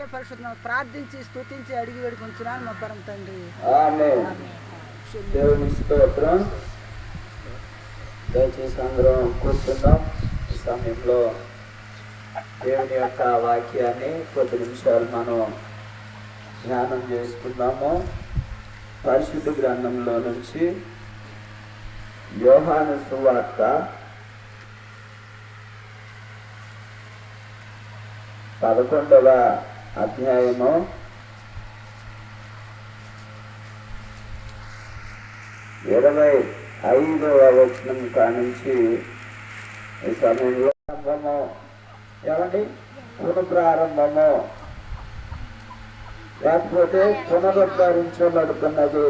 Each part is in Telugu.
పరిశుద్ధ ప్రార్థించి స్తుతించి అడిగి వేడుకొంచున్నాను మా పరమ తండ్రి. ఆమేన్. దేవుని స్తోత్రం. దయచేసి అందరం కూర్చుందాం. ఈ సమయంలో దేవుని యొక్క వాక్యాన్ని కొద్ది నిమిషాలు మనం ధ్యానం చేసుకుందాము. పరిశుద్ధ గ్రంథంలో నుంచి యోహాను సువార్త 11వ అధ్యాయము 25వ వచనం కానుంచి ఈ సమయంలో ఏమండి పునఃప్రారంభము లేకపోతే పునరుద్ధరించబడుతున్నది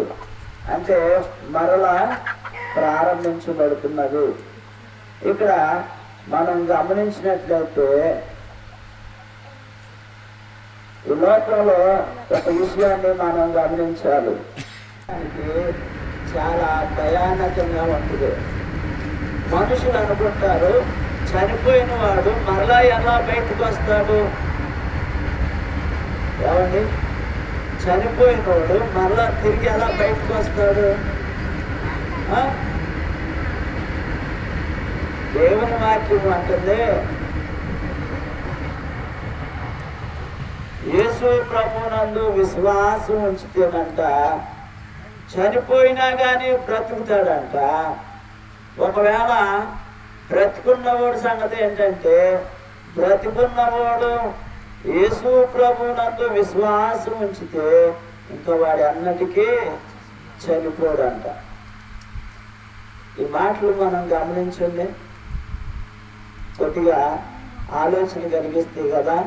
అంటే మరలా ప్రారంభించబడుతున్నది. ఇక్కడ మనం గమనించినట్లయితే ఈ లోకంలో ఒక విషయాన్ని మనం గమనించాలి. చాలా భయానకంగా ఉంటుంది. మనుషులు అనుకుంటారు చనిపోయిన వాడు మరలా ఎలా బయటకు వస్తాడు. ఏమండి, చనిపోయిన వాడు మరలా తిరిగి ఎలా బయటకు వస్తాడు? దేవుని వాక్యం అంటుంది, యేసు ప్రభునందు విశ్వాసం ఉంచితేనంట చనిపోయినా కానీ బ్రతుకుతాడంట. ఒకవేళ బ్రతికున్నవాడు సంగతి ఏంటంటే, బ్రతికున్నవాడు యేసు ప్రభునందు విశ్వాసం ఉంచితే ఇంకా వాడి అన్నిటికీ చనిపోడంట. ఈ మాటలు మనం గమనించండి, కొద్దిగా ఆలోచన కలిగిస్తాయి కదా,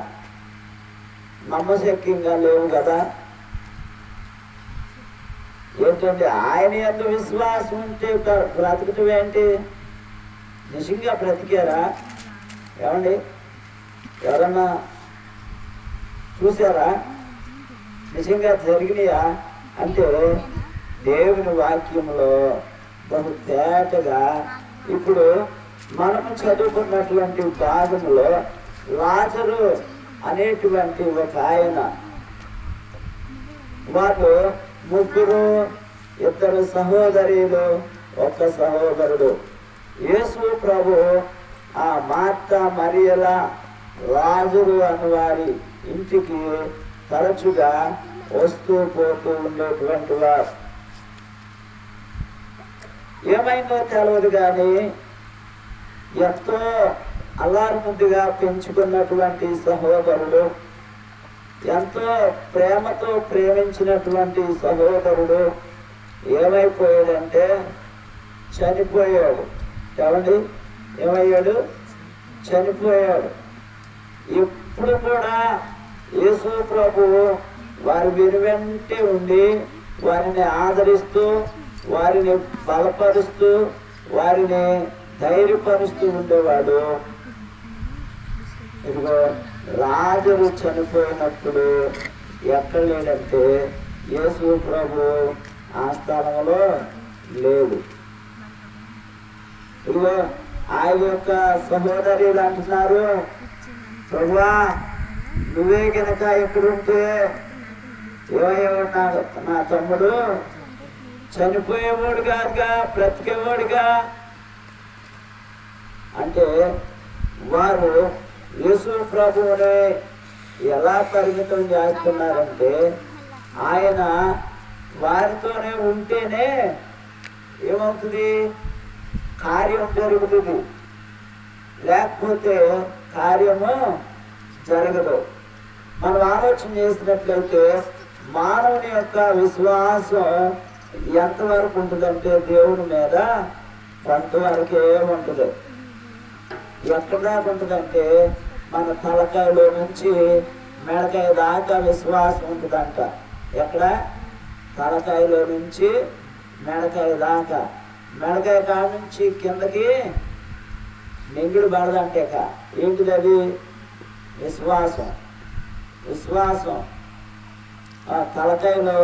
నమ్మశక్యంగా లేవు కదా. ఏంటంటే ఆయన యందు విశ్వాసం ఉంటే బ్రతకటం ఏంటి? నిజంగా బ్రతికారా? ఏమండి, ఎవరన్నా చూసారా? నిజంగా జరిగినాయా అంటే దేవుని వాక్యంలో బహు తేటగా ఇప్పుడు మనము చదువుకున్నటువంటి భాగంలో లాజరు అనేటువంటి ఒక ఆయన, వాళ్ళు ముగ్గురు, ఇద్దరు సహోదరులు, ఒక సహోదరుడు. యేసు ప్రభు ఆ మార్త మరియల లాజరు అను వారి ఇంటికి తరచుగా వస్తూ పోతూ ఉండేటువంటి వారు. ఏమైందో తెలియదు కానీ ఎంతో అల్లారుముద్దుగా పెంచుకున్నటువంటి సహోదరుడు, ఎంతో ప్రేమతో ప్రేమించినటువంటి సహోదరుడు ఏమైపోయాడంటే చనిపోయాడు. ఏమండి, ఏమయ్యాడు? చనిపోయాడు. ఇప్పుడు కూడా యేసు ప్రభువు వారి వెనువెంటే ఉండి వారిని ఆదరిస్తూ, వారిని బలపరుస్తూ, వారిని ధైర్యపరుస్తూ ఉండేవాడు. ఇదిగో లాజరు చనిపోయినప్పుడు ఎక్కడ లేడంటే యేసు ప్రభు ఆ స్థలంలో లేడు. ఇదిగో ఆయన యొక్క సహోదరులు అంటున్నారు, ప్రభువా నువ్వే కనుక ఎక్కడుంటే ఏమయ్యేవాడు? నా తమ్ముడు చనిపోయేవాడు కాదుగా, బ్రతికేవాడుగా. అంటే వారు యేసు ప్రభువుని ఎలా పరిమితం చేస్తున్నారంటే, ఆయన వారితోనే ఉంటేనే ఏమవుతుంది? కార్యం జరుగుతుంది, లేకపోతే కార్యము జరగదు. మనం ఆలోచన చేసినట్లయితే మానవుని యొక్క విశ్వాసం ఎంతవరకు ఉంటుందంటే దేవుని మీద కొంతవరకే ఉంటుంది. ఎక్కడ దాకా ఉంటుందంటే మన తలకాయలో నుంచి మెడకాయ దాకా విశ్వాసం ఉంటుందంట. ఎక్కడ? తలకాయలో నుంచి మెడకాయ దాకా. మెడకాయ కాడ నుంచి కిందకి నెంగిడి పడదంటే ఏంటిది అది? విశ్వాసం. విశ్వాసం తలకాయలో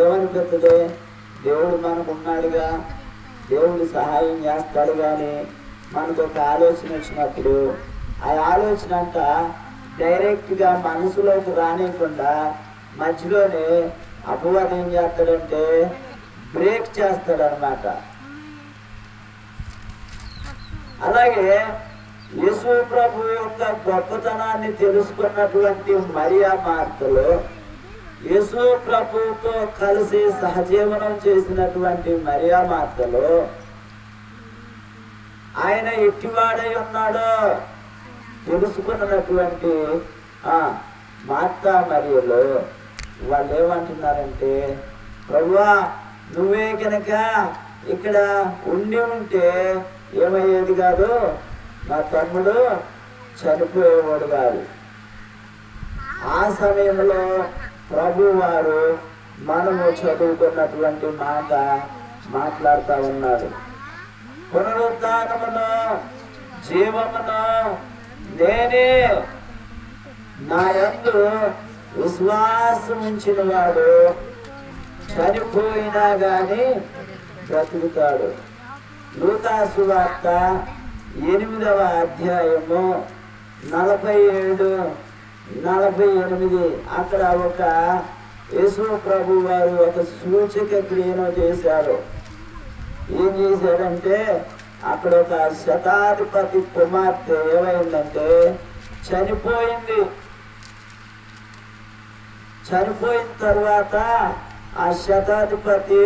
ఏమనిపిస్తుంది? దేవుడు మనకు ఉన్నాడుగా, దేవుడు సహాయం చేస్తాడు. కానీ మనకు ఒక ఆలోచన వచ్చినప్పుడు ఆ ఆలోచన అంట డైరెక్ట్ గా మనసులోకి రానియకుండా మధ్యలోనే అపవాదం ఏం చేస్తాడంటే బ్రేక్ చేస్తాడు అనమాట. అలాగే యేసు ప్రభు యొక్క గొప్పతనాన్ని తెలుసుకున్నటువంటి మరియా మార్తలు, యేసు ప్రభుతో కలిసి సహజీవనం చేసినటువంటి మరియా మార్తలు, ఆయన ఎట్టివాడై ఉన్నాడో తెలుసుకున్నటువంటి మార్తా మరియలు వాళ్ళు ఏమంటున్నారంటే, ప్రభువా నువ్వే కనుక ఇక్కడ ఉండి ఉంటే ఏమయ్యేది కాదు, నా తమ్ముడు చనిపోయేవాడు కాదు. ఆ సమయంలో ప్రభు వారు మనము చదువుకున్నటువంటి మాట మాట్లాడుతూ ఉన్నాడు. పునరుద్ధానమును జీవమును నేనే, నా యందు విశ్వాసం ఉంచిన వాడు చనిపోయినా గాని బ్రతుకుతాడు. లూకా సువార్త 8వ అధ్యాయము 47-48 అక్కడ ఒక యేసు ప్రభు వారు ఒక సూచక క్రియను చేశారు. ఏం చేశారంటే అక్కడ ఒక శతాధిపతి కుమార్తె ఏమైందంటే చనిపోయింది. చనిపోయిన తర్వాత ఆ శతాధిపతి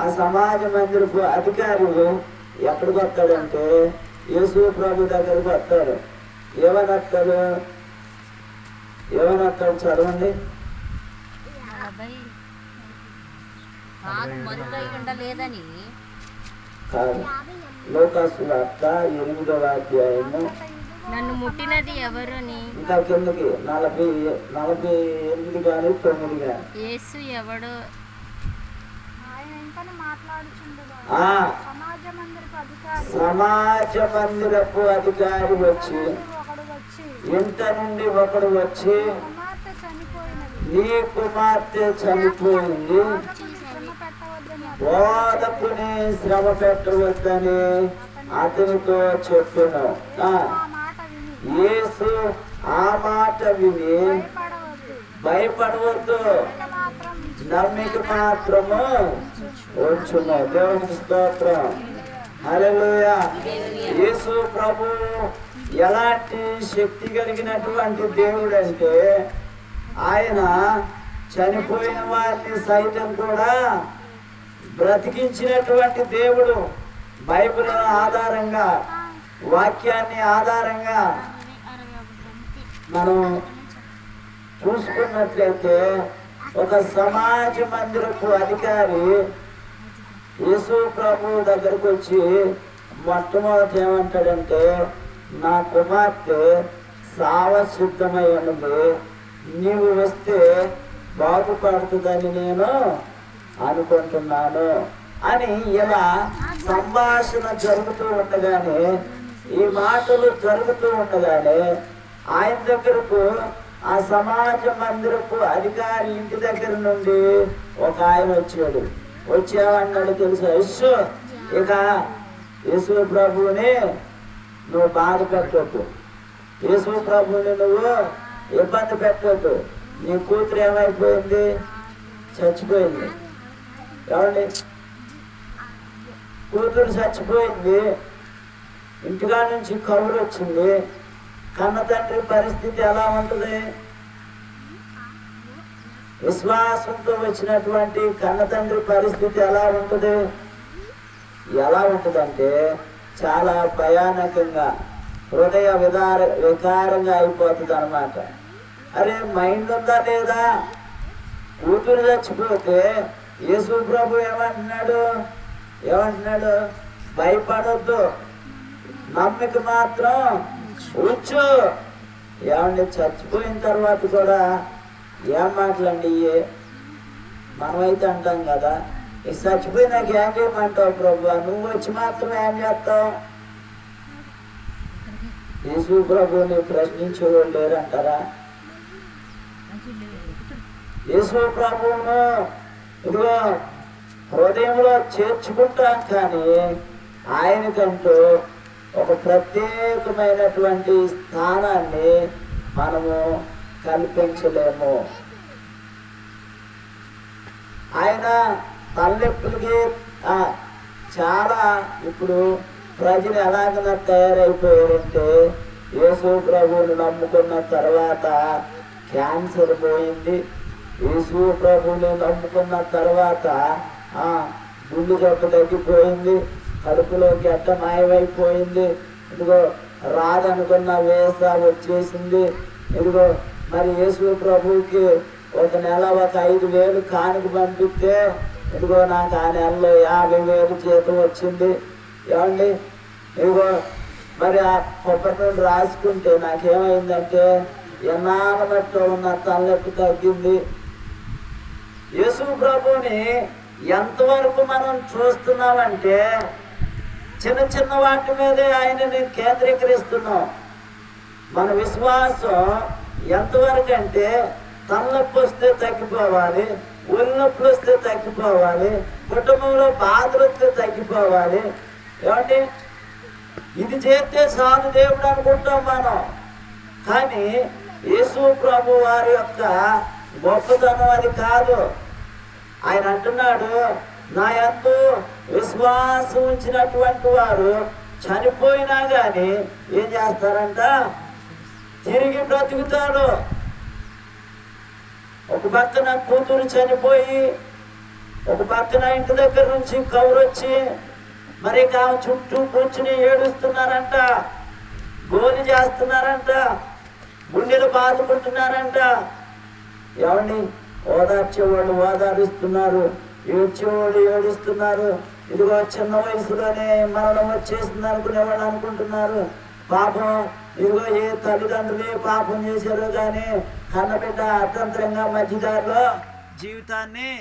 ఆ సమాజ మందిరపు అధికారులు ఎక్కడికి వస్తాడంటే యేసు ప్రభు దగ్గరికి వస్తాడు. ఏమనొస్తాడు చదవండి. కాదు, లూకా సువార్త 8వ అధ్యాయము నన్ను ముట్టినది ఎవరని ఇంకా కిందకి 48 కానీ 9 కానీ యేసు ఎవడో సమాజ మందిరపు అధికారి వచ్చి ఇంట నుండి ఒకడు వచ్చి నీ కుమార్తె చనిపోయింది, బోధకుని శ్రమ పెట్టవద్దని అతనితో చెప్పాను. యేసు ఆ మాట విని భయపడవద్దు, నమ్మిక మాత్రము వచ్చును. దేవునికి స్తోత్రం, హల్లెలూయా. యేసు ప్రభు ఎలాంటి శక్తి కలిగినటువంటి దేవుడు అంటే ఆయన చనిపోయిన వారిని సైతం కూడా బ్రతికించినటువంటి దేవుడు. బైబిల్ ఆధారంగా, వాక్యాన్ని ఆధారంగా మనం చూసుకున్నట్లయితే ఒక సమాజ మందిరపు అధికారి యేసు ప్రభు దగ్గరకు వచ్చి మొట్టమొదటి ఏమంటాడంటే, నా కుమార్తె సావసిద్ధమై ఉన్నది, నీవు వస్తే బాగుపడుతుందని నేను అనుకుంటున్నాను అని ఇలా సంభాషణ జరుగుతూ ఉండగానే, ఈ మాటలు జరుగుతూ ఉండగానే ఆయన దగ్గరకు ఆ సమాజ మందిరపు అధికారి ఇంటి దగ్గర నుండి ఒక ఆయన వచ్చాడు. వచ్చేవాడినాడు తెలుసు, యస్సు ఇక యేసు ప్రభువుని నువ్వు బాధ పెట్టొద్దు, యేసు ప్రభువుని నువ్వు ఇబ్బంది పెట్టొద్దు, నీ కూతురు ఏమైపోయింది, చచ్చిపోయింది. ఏమండి, కూతురు చచ్చిపోయింది, ఇంటికా నుంచి కబురు వచ్చింది, కన్న తండ్రి పరిస్థితి ఎలా ఉంటుంది? విశ్వాసంతో వచ్చినటువంటి కన్న తండ్రి పరిస్థితి ఎలా ఉంటుంది? ఎలా ఉంటుందంటే చాలా భయానకంగా, హృదయ వికారంగా అయిపోతుంది అనమాట. అరే మైండ్ ఉందా లేదా? కూతురు చచ్చిపోతే యేసు ప్రభు ఏమంటున్నాడు? భయపడొద్దు, నమ్మిక మాత్రం ఉంచు. ఏమండి, చచ్చిపోయిన తర్వాత కూడా ఏం మాటలండి ఇయ్యే? మనమైతే అంటాం కదా, ఈ చచ్చిపోయినాక ఏం చేయమంటావు ప్రభు, నువ్వు వచ్చి మాత్రం ఏం చేస్తావు? యేసు ప్రభుని ప్రశ్నించేవాళ్ళు లేరంటారా? యేసు ప్రభువును ఇదిగో హృదయంలో చేర్చుకుంటాం, కానీ ఆయనకంటూ ఒక ప్రత్యేకమైనటువంటి స్థానాన్ని మనము కల్పించలేము. ఆయన తలనొప్పులకి చాలా ఇప్పుడు ప్రజలు ఎలాగైనా తయారైపోయారంటే, యేసు ప్రభువుని నమ్ముకున్న తర్వాత క్యాన్సర్ పోయింది, యేసు ప్రభువుని నమ్ముకున్న తర్వాత గుండె జబ్బు తగ్గిపోయింది, కడుపులో గడ్డ మాయమైపోయింది, ఇదిగో రాదనుకున్న వేస వచ్చేసింది. ఇదిగో మరి యేసు ప్రభువుకి ఒక నెల ఒక 5,000 కానుక పంపిస్తే ఇదిగో నాకు ఆ నెలలో 50,000 జీతం వచ్చింది. ఏమండి, ఇదిగో మరి ఆ కొబ్బరిని రాసుకుంటే నాకేమైందంటే ఎన్నాళ్ళమట్లో ఉన్న తలనొప్పి తగ్గింది. యేసు ప్రభువుని ఎంతవరకు మనం చూస్తున్నామంటే చిన్న చిన్న వాటి మీదే ఆయనని కేంద్రీకరిస్తున్నాం. మన విశ్వాసం ఎంతవరకు అంటే తలనొప్పి వస్తే తగ్గిపోవాలి, ఒళ్ళు నొప్పులు వస్తే తగ్గిపోవాలి, కుటుంబంలో బాధలు వస్తే తగ్గిపోవాలి. ఏమండి, ఇది చేస్తే చాలు దేవుడు అనుకుంటాం మనం. కానీ యేసు ప్రభు వారి యొక్క గొప్పతనం అది కాదు. ఆయన అంటున్నాడు, నా యందు విశ్వాసం ఉంచినటువంటి వారు చనిపోయినా కానీ ఏం చేస్తారంట? తిరిగి బ్రతుకుతారు. ఒక పక్కన కూతురు చనిపోయి, ఒక పక్కన ఇంటి దగ్గర నుంచి కౌరు వచ్చి మరి ఆమె చుట్టూ కూర్చుని ఏడుస్తున్నారంట, గోలి చేస్తున్నారంట, గుండెలు బాదుకుంటున్నారంట. ఏమండి, ఓదార్చేవాళ్ళు ఓదారుస్తున్నారు, ఏడ్చేవాళ్ళు ఏడుస్తున్నారు. ఇదిగో చిన్న వయసులోనే మరణం వచ్చేసింది అనుకునేవాళ్ళు అనుకుంటున్నారు. పాపం ఇదిగో ఏ తల్లిదండ్రులు ఏ పాపం చేశారో కానీ కన్నబిడ్డ అర్థంతరంగా మధ్యదారిలో జీవితాన్ని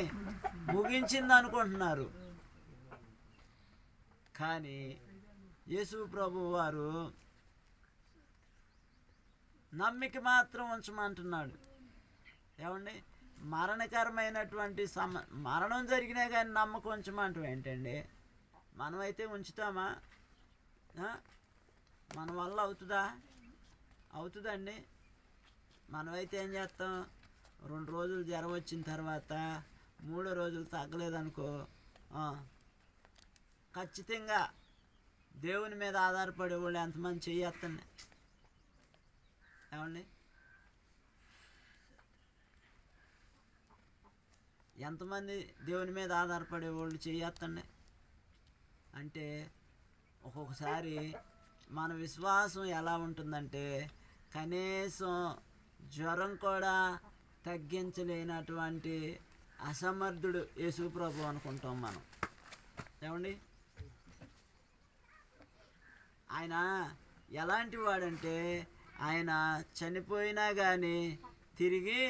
ముగించింది అనుకుంటున్నారు. కానీ యేసు ప్రభు వారు నమ్మిక మాత్రం ఉంచమంటున్నాడు. ఏమండి, మరణకరమైనటువంటి మరణం జరిగినా కానీ నమ్మకం ఉంచమంటాం ఏంటండి? మనమైతే ఉంచుతామా? మన వల్ల అవుతుందా? అవుతుందండి. మనమైతే ఏం చేస్తాం? 2 రోజులు జ్వరం వచ్చిన తర్వాత 3 రోజులు తగ్గలేదనుకో, ఖచ్చితంగా దేవుని మీద ఆధారపడే వాళ్ళు ఎంతమంది చెయ్యొద్దండి? ఏమండి, ఎంతమంది దేవుని మీద ఆధారపడే వాళ్ళు చెయ్యొద్దండి? అంటే ఒక్కొక్కసారి మన విశ్వాసం ఎలా ఉంటుందంటే కనీసం జ్వరం కూడా తగ్గించలేనటువంటి అసమర్థుడు యేసు ప్రభు అనుకుంటాం మనం. ఏమండి, ఆయన ఎలాంటి వాడంటే ఆయన చనిపోయినా కానీ తిరిగి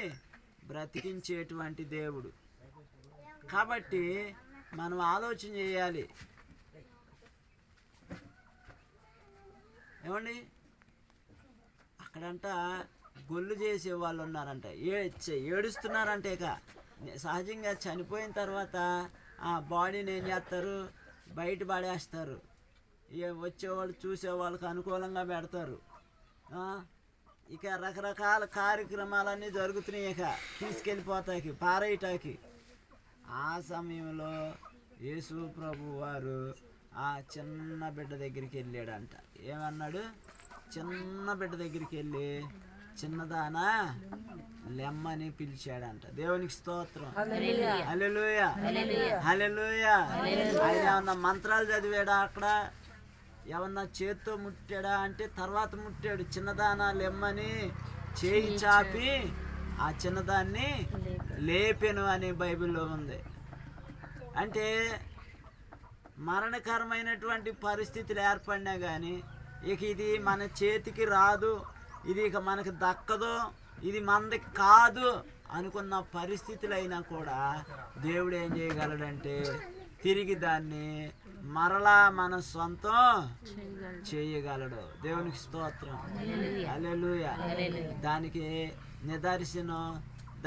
బ్రతికించేటువంటి దేవుడు. కాబట్టి మనం ఆలోచన చేయాలి. ఏమండి, అక్కడంట గొల్లు చేసే వాళ్ళు ఉన్నారంట, ఏడుస్తున్నారంటే. ఇక సహజంగా చనిపోయిన తర్వాత ఆ బాడీని ఏం చేస్తారు? బయట పడేస్తారు. వచ్చేవాళ్ళు చూసేవాళ్ళకి అనుకూలంగా పెడతారు. ఇక రకరకాల కార్యక్రమాలన్నీ జరుగుతున్నాయి. ఇక తీసుకెళ్ళిపోతాకి, పారేయటానికి. ఆ సమయంలో యేసు ప్రభు వారు ఆ చిన్న బిడ్డ దగ్గరికి వెళ్ళాడంట. ఏమన్నాడు? చిన్న బిడ్డ దగ్గరికి వెళ్ళి చిన్నదానా లెమ్మని పిలిచాడంట. దేవునికి స్తోత్రం. హల్లెలూయా, హల్లెలూయా. ఆయన ఏమన్నా మంత్రాలు చదివాడా? అక్కడ ఏమన్నా చేత్తో ముట్టాడా అంటే తర్వాత ముట్టాడు. చిన్నదానా లెమ్మని చేయి చాపి ఆ చిన్నదాన్ని లేపెను అని బైబిల్లో ఉంది. అంటే మరణకరమైనటువంటి పరిస్థితులు ఏర్పడినా కానీ ఇక ఇది మన చేతికి రాదు, ఇది ఇక మనకు దక్కదు, ఇది మనది కాదు అనుకున్న పరిస్థితులైనా కూడా దేవుడు ఏం చేయగలడంటే తిరిగి దాన్ని మరలా మన సొంతం చేయగలడు. దేవునికి స్తోత్రం. హల్లెలూయా. దానికి నిదర్శనం,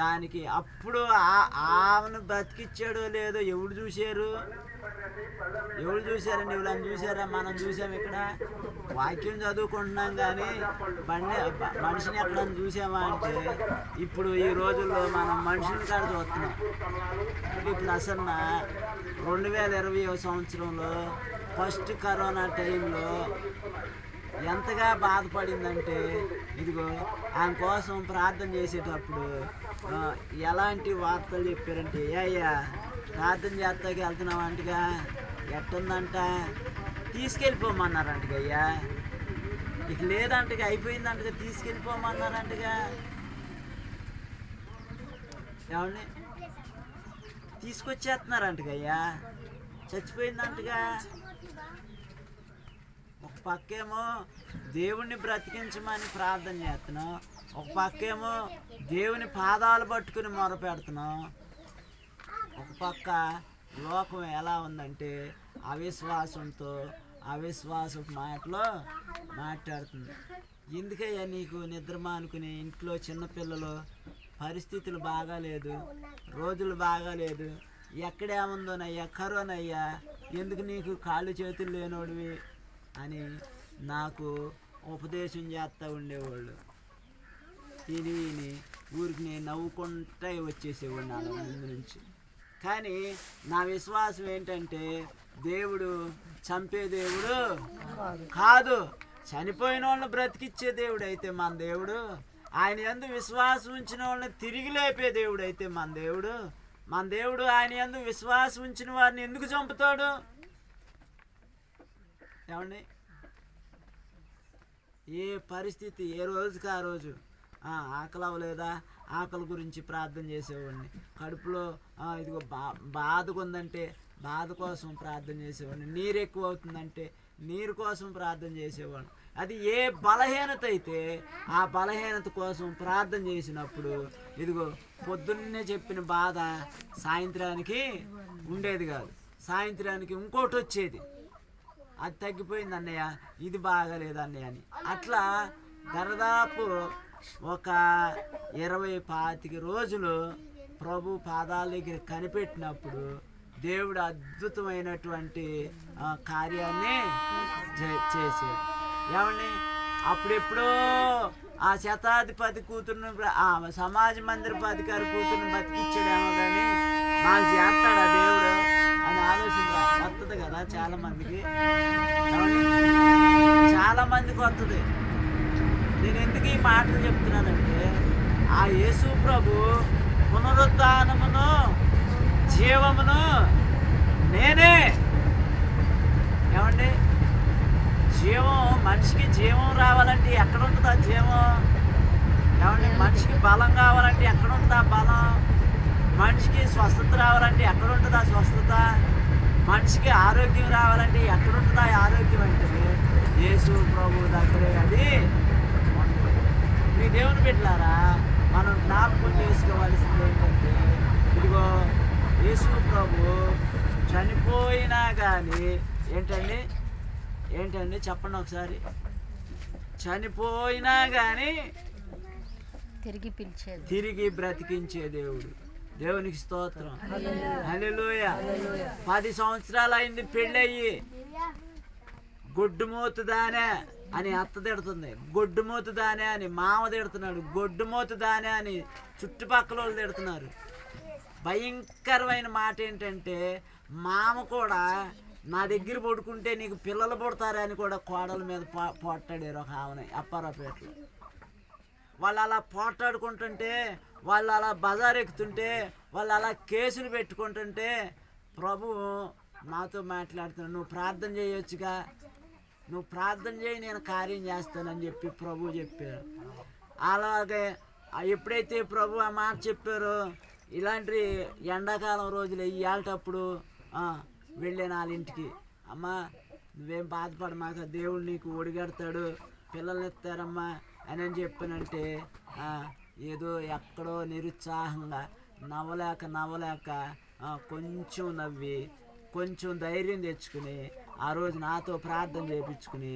దానికి అప్పుడు ఆమెను బతికిచ్చాడో లేదో ఎవడు చూశారు? ఎవరు చూసారండి? ఎవరైనా చూసారా? మనం చూసాం ఇక్కడ వాక్యం చదువుకుంటున్నాం కానీ మనిషిని ఎక్కడైనా చూసామా అంటే ఇప్పుడు ఈ రోజుల్లో మనం మనుషుని కాడ చూస్తున్నాం. ఇప్పుడు అసలు 2020 సంవత్సరంలో ఫస్ట్ కరోనా టైంలో ఎంతగా బాధపడిందంటే ఇదిగో ఆయన కోసం ప్రార్థన చేసేటప్పుడు ఎలాంటి వార్తలు చెప్పారంటే, అయ్యా ప్రార్థన చేస్తాకి వెళ్తున్నాం అంటగా, ఎట్టుందంట తీసుకెళ్ళిపోమన్నారంటగా, అయ్యా ఇక లేదంటగా, అయిపోయిందంటగా, తీసుకెళ్ళిపోమన్నారంటగా. ఏమండి తీసుకొచ్చేస్తున్నారంటగా, అయ్యా చచ్చిపోయిందంటగా. ఒక పక్కేమో దేవుణ్ణి బ్రతికించమని ప్రార్థన చేస్తున్నాం, ఒక పక్కేమో దేవుని పాదాలు పట్టుకుని మొరపెడుతున్నాం. ఒక పక్క లోకం ఎలా ఉందంటే అవిశ్వాసంతో అవిశ్వాసపు మాటలో మాట్లాడుతుంది. ఎందుకయ్యా నీకు నిద్ర మానుకుని ఇంట్లో చిన్నపిల్లలు పరిస్థితులు బాగాలేదు, రోజులు బాగాలేదు, ఎక్కడేముందోనయ్యా కరోనా అయ్యా, ఎందుకు నీకు కాళ్ళు చేతులు లేనోడివి అని నాకు ఉపదేశం చేస్తూ ఉండేవాళ్ళు. ఇది ఊరికి నేను నవ్వుకుంటూ వచ్చేసేవాడిని వాళ్ళ ముందు నుంచి. కానీ నా విశ్వాసం ఏంటంటే దేవుడు చంపే దేవుడు కాదు, చనిపోయిన వాళ్ళని బ్రతికిచ్చే దేవుడు అయితే మన దేవుడు. ఆయన యందు విశ్వాసం ఉంచిన వాళ్ళని తిరిగి లేపే దేవుడు అయితే మన దేవుడు. ఆయన యందు విశ్వాసం ఉంచిన వారిని ఎందుకు చంపుతాడు? ఏమండి, ఏ పరిస్థితి ఏ రోజుకి ఆ రోజు ఆకలి అవ్వలేదా, ఆకలి గురించి ప్రార్థన చేసేవాడిని. కడుపులో ఇదిగో బాధగా ఉందంటే బాధ కోసం ప్రార్థన చేసేవాడిని. నీరు ఎక్కువ అవుతుందంటే నీరు కోసం ప్రార్థన చేసేవాడిని. అది ఏ బలహీనత అయితే ఆ బలహీనత కోసం ప్రార్థన చేసినప్పుడు ఇదిగో పొద్దున్నే చెప్పిన బాధ సాయంత్రానికి ఉండేది కాదు, సాయంత్రానికి ఇంకోటి వచ్చేది, అది తగ్గిపోయింది అన్నయ్య, ఇది బాగాలేదు అన్నయ్య అని. అట్లా దాదాపు ఒక 20-25 రోజులు ప్రభు పాదాల దగ్గర కనిపెట్టినప్పుడు దేవుడు అద్భుతమైనటువంటి కార్యాన్ని చేశాడు. ఏమండి, అప్పుడెప్పుడో ఆ శతాధిపతి కూతురుని, ఆ సమాజ మందిరపు అధికారి కూతురుని బతికిచ్చాడేమో కానీ మాకు చేస్తాడా దేవుడు అని ఆలోచన వస్తుంది కదా చాలా మందికి. చాలా మందికి వస్తుంది. నేను ఎందుకు ఈ మాటలు చెప్తున్నానంటే ఆ యేసు ప్రభు పునరుద్ధానమును జీవమును నేనే. ఏమండి, జీవం, మనిషికి జీవం రావాలంటే ఎక్కడ ఉంటుంది ఆ జీవం? ఏమండి, మనిషికి బలం కావాలంటే ఎక్కడ ఉంటుంది ఆ బలం? మనిషికి స్వస్థత రావాలంటే ఎక్కడ ఉంటుంది ఆ స్వస్థత? మనిషికి ఆరోగ్యం రావాలంటే ఎక్కడ ఉంటుంది ఆ ఆరోగ్యం? అంటే యేసు ప్రభు దగ్గరే అది. మీ దేవుని బిడ్డలారా, మనం జ్ఞాపకం చేసుకోవాల్సింది ఏంటంటే ఇదిగో యేసు ప్రభు చనిపోయినా కానీ ఏంటండి చెప్పండి ఒకసారి. చనిపోయినా కానీ తిరిగి బ్రతికించే దేవుడు. దేవునికి స్తోత్రం, హల్లెలూయా. 10 సంవత్సరాలు అయింది పెళ్ళయ్యి, గొడ్డుమోతుదానే అని అత్త తిడుతుంది, గొడ్డుమోతుదానే అని మామ తిడుతున్నాడు, గొడ్డుమోతుదానే అని చుట్టుపక్కల వాళ్ళు తిడుతున్నారు. భయంకరమైన మాట ఏంటంటే మామ కూడా నా దగ్గర పడుకుంటే నీకు పిల్లలు పుడతారని కూడా కోడల మీద పోట్లాడారు ఒక ఆమెని అప్పారావుపేటలో. వాళ్ళు అలా పోట్లాడుకుంటుంటే, వాళ్ళు అలా బజార్ ఎక్కుతుంటే, వాళ్ళు అలా కేసులు పెట్టుకుంటుంటే ప్రభు నాతో మాట్లాడుతున్నాడు, నువ్వు ప్రార్థన చేయొచ్చుగా, నువ్వు ప్రార్థన చేయి, నేను కార్యం చేస్తానని చెప్పి ప్రభు చెప్పారు. అలాగే ఎప్పుడైతే ప్రభు ఆ మాట చెప్పారో ఇలాంటి ఎండాకాలం రోజులు ఇయ్యాలటప్పుడు వెళ్ళాను వాళ్ళ ఇంటికి. అమ్మ నువ్వేం బాధపడమాక, దేవుడు నీకు ఒడిగడతాడు, పిల్లల్ని ఇస్తారమ్మా అని చెప్పానంటే ఏదో ఎక్కడో నిరుత్సాహంగా నవ్వలేక కొంచెం నవ్వి కొంచెం ధైర్యం తెచ్చుకుని ఆ రోజు నాతో ప్రార్థన చేయించుకుని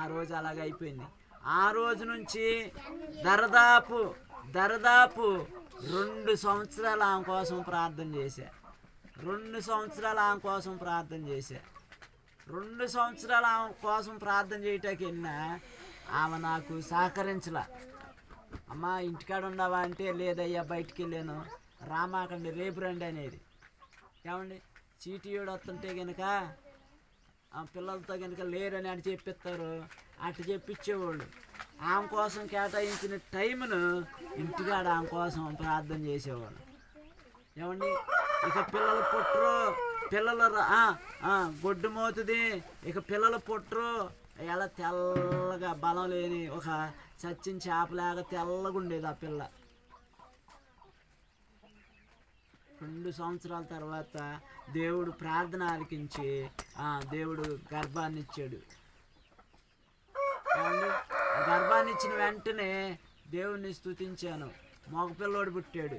ఆ రోజు అలాగ అయిపోయింది. ఆ రోజు నుంచి దరదాపు 2 సంవత్సరాలు ఆమె కోసం ప్రార్థన చేశా. 2 సంవత్సరాలు ఆమె కోసం ప్రార్థన చేశా. 2 సంవత్సరాలు ఆమె కోసం ప్రార్థన చేయటానికి వెళ్ళినా ఆమె నాకు సహకరించలా. అమ్మా ఇంటికాడ ఉండవా అంటే, లేదయ్యా బయటికి వెళ్ళాను, రామాకండి రేపు రండి అనేది. ఏమండి చీటీయోడు వస్తుంటే కనుక ఆ పిల్లలతో కనుక లేరని అటు చెప్పిస్తారు, అటు చెప్పించేవాళ్ళు. ఆమె కోసం కేటాయించిన టైంను ఇంటికాడ ఆమె కోసం ప్రార్థన చేసేవాళ్ళు. ఏమండి ఇక పిల్లలు పుట్టరు, పిల్లలు గొడ్డు మోతుంది, ఇక పిల్లలు పుట్టరు, ఎలా తెల్లగా బలం లేని ఒక చచ్చిన చేపలాగా తెల్లగా ఉండేది ఆ పిల్ల. 2 సంవత్సరాల తర్వాత దేవుడు ప్రార్థన ఆలకించి దేవుడు గర్భాన్ని ఇచ్చాడు. గర్భాన్ని ఇచ్చిన వెంటనే దేవుణ్ణి స్తుతించాను. మగపిల్లోడు పుట్టాడు.